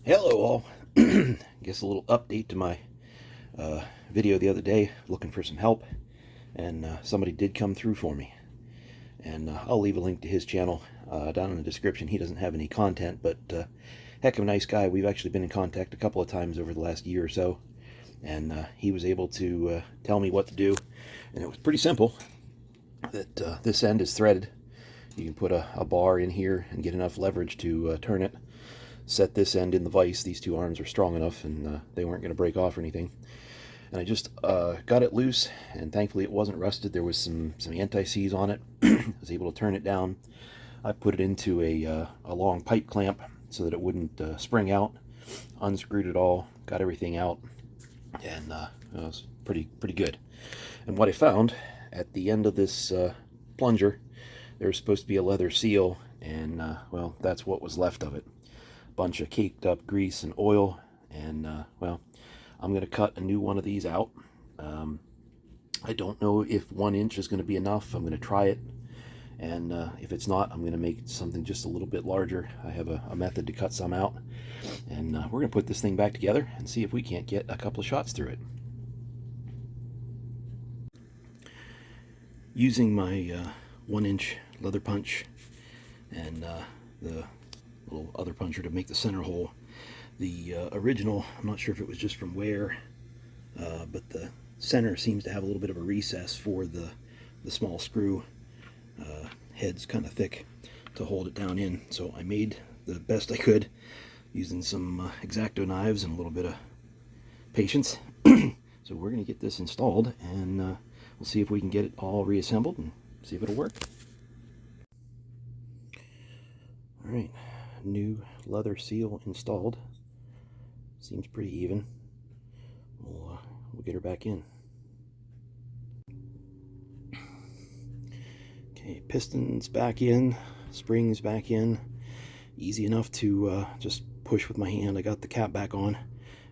Hello all. Guess a little update to my video the other day, looking for some help, and somebody did come through for me. And I'll leave a link to his channel down in the description. He doesn't have any content, but heck of a nice guy. We've actually been in contact a couple of times over the last year or so, and he was able to tell me what to do, and it was pretty simple. That this end is threaded. You can put a bar in here and get enough leverage to turn it. Set this end in the vise. These two arms are strong enough, and they weren't going to break off or anything. And I just got it loose, and thankfully it wasn't rusted. There was some anti-seize on it. I was able to turn it down. I put it into a long pipe clamp so that it wouldn't spring out. Unscrewed it all, got everything out, and it was pretty good. And what I found at the end of this plunger, there's supposed to be a leather seal, and well, that's what was left of it. Bunch of caked up grease and oil, and well, I'm going to cut a new one of these out. I don't know if 1 inch is going to be enough. I'm going to try it, and if it's not, I'm going to make something just a little bit larger. I have a method to cut some out, and we're going to put this thing back together and see if we can't get a couple of shots through it. Using my 1 inch leather punch and the little other puncher to make the center hole. The original, I'm not sure if it was just from wear, but the center seems to have a little bit of a recess for the small screw. Head's kind of thick to hold it down in, so I made the best I could using some X-Acto knives and a little bit of patience. So we're going to get this installed, and we'll see if we can get it all reassembled and see if it'll work. Alright, new leather seal installed. Seems pretty even. We'll get her back in. Okay, pistons back in, springs back in. Easy enough to just push with my hand. I got the cap back on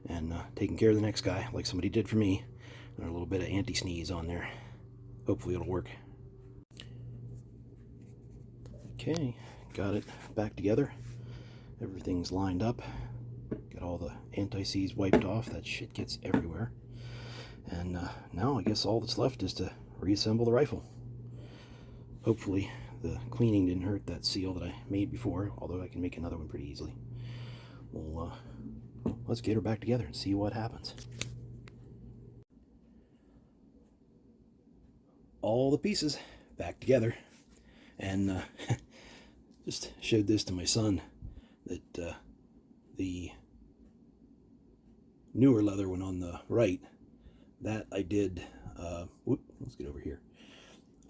and taking care of the next guy like somebody did for me. And a little bit of anti-sneeze on there. Hopefully it'll work. Okay, got it back together. Everything's lined up. Got all the anti-seize wiped off. That shit gets everywhere. And now I guess all that's left is to reassemble the rifle. Hopefully the cleaning didn't hurt that seal that I made before, although I can make another one pretty easily. Well, let's get her back together and see what happens. All the pieces back together. And just showed this to my son, that the newer leather one on the right, that I did, let's get over here.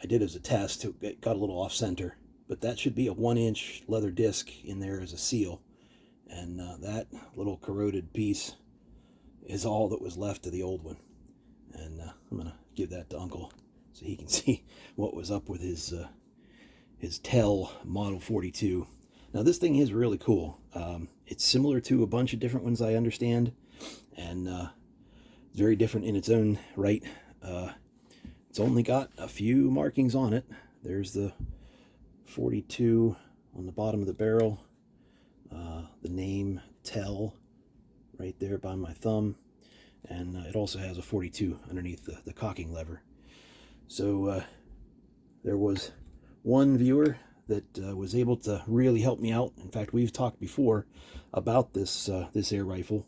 I did as a test. It got a little off center, but that should be a 1 inch leather disc in there as a seal. And that little corroded piece is all that was left of the old one. And I'm going to give that to Uncle so he can see what was up with his TEL Model 42. Now this thing is really cool. It's similar to a bunch of different ones I understand, and it's very different in its own right. It's only got a few markings on it. There's the 42 on the bottom of the barrel, the name TEL right there by my thumb, and it also has a 42 underneath the cocking lever. So there was one viewer that was able to really help me out. In fact, we've talked before about this air rifle.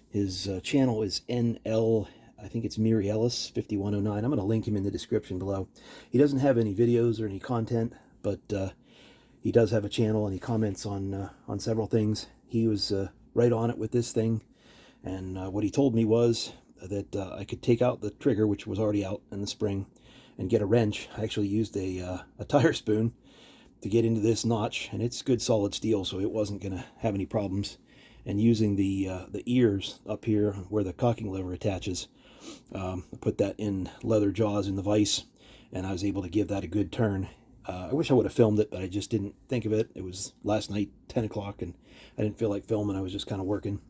His channel is NL, I think it's Miriellis 5109. I'm going to link him in the description below. He doesn't have any videos or any content, but he does have a channel and he comments on several things. He was right on it with this thing, and what he told me was that I could take out the trigger, which was already out, and the spring, and get a wrench. I actually used a tire spoon to get into this notch, and it's good solid steel, so it wasn't going to have any problems. And using the ears up here where the cocking lever attaches, I put that in leather jaws in the vise, and I was able to give that a good turn. I wish I would have filmed it, but I just didn't think of it. It was last night, 10 o'clock, and I didn't feel like filming. I was just kind of working.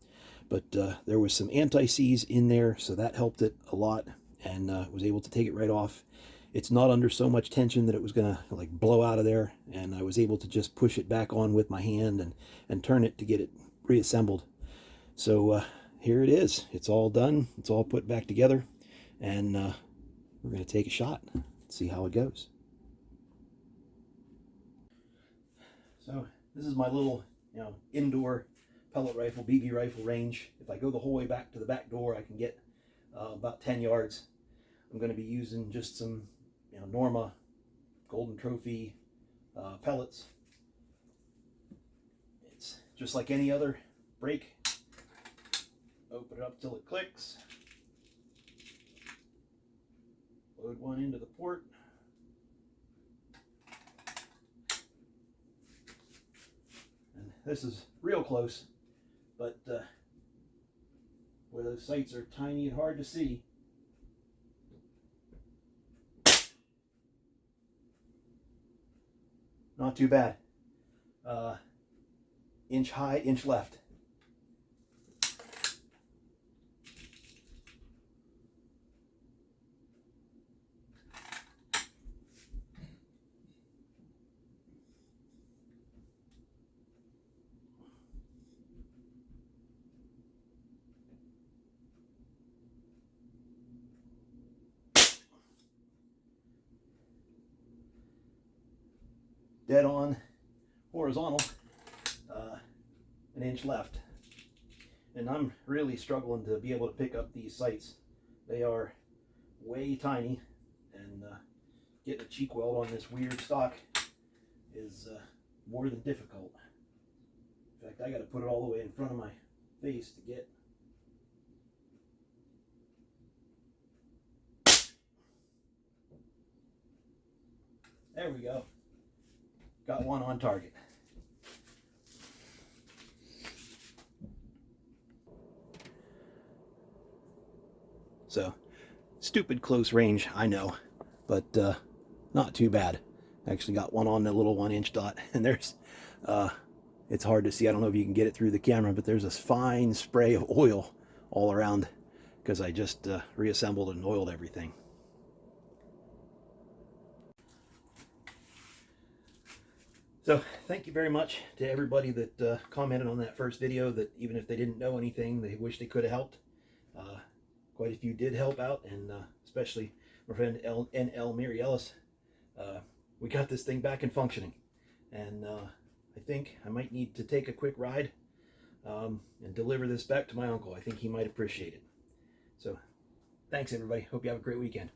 But there was some anti-seize in there, so that helped it a lot, and was able to take it right off. It's not under so much tension that it was going to like blow out of there, and I was able to just push it back on with my hand and turn it to get it reassembled. So here it is. It's all done. It's all put back together, and we're going to take a shot, see how it goes. So this is my little, indoor pellet rifle, BB rifle range. If I go the whole way back to the back door, I can get about 10 yards. I'm going to be using just some, Norma Golden Trophy pellets. It's just like any other break. Open it up till it clicks. Load one into the port. And this is real close, but where those sights are tiny and hard to see. Not too bad. Inch high, inch left. Dead on horizontal, an inch left. And I'm really struggling to be able to pick up these sights. They are way tiny, and getting a cheek weld on this weird stock is more than difficult. In fact, I got to put it all the way in front of my face to get. There we go. Got one on target. So, stupid close range, I know, but not too bad. Actually got one on the little 1-inch dot, and there's, it's hard to see. I don't know if you can get it through the camera, but there's this fine spray of oil all around because I just reassembled and oiled everything. So thank you very much to everybody that commented on that first video, that even if they didn't know anything, they wish they could have helped. Quite a few did help out, and especially my friend NL Mary Ellis. We got this thing back and functioning, and I think I might need to take a quick ride and deliver this back to my uncle. I think he might appreciate it. So thanks everybody. Hope you have a great weekend.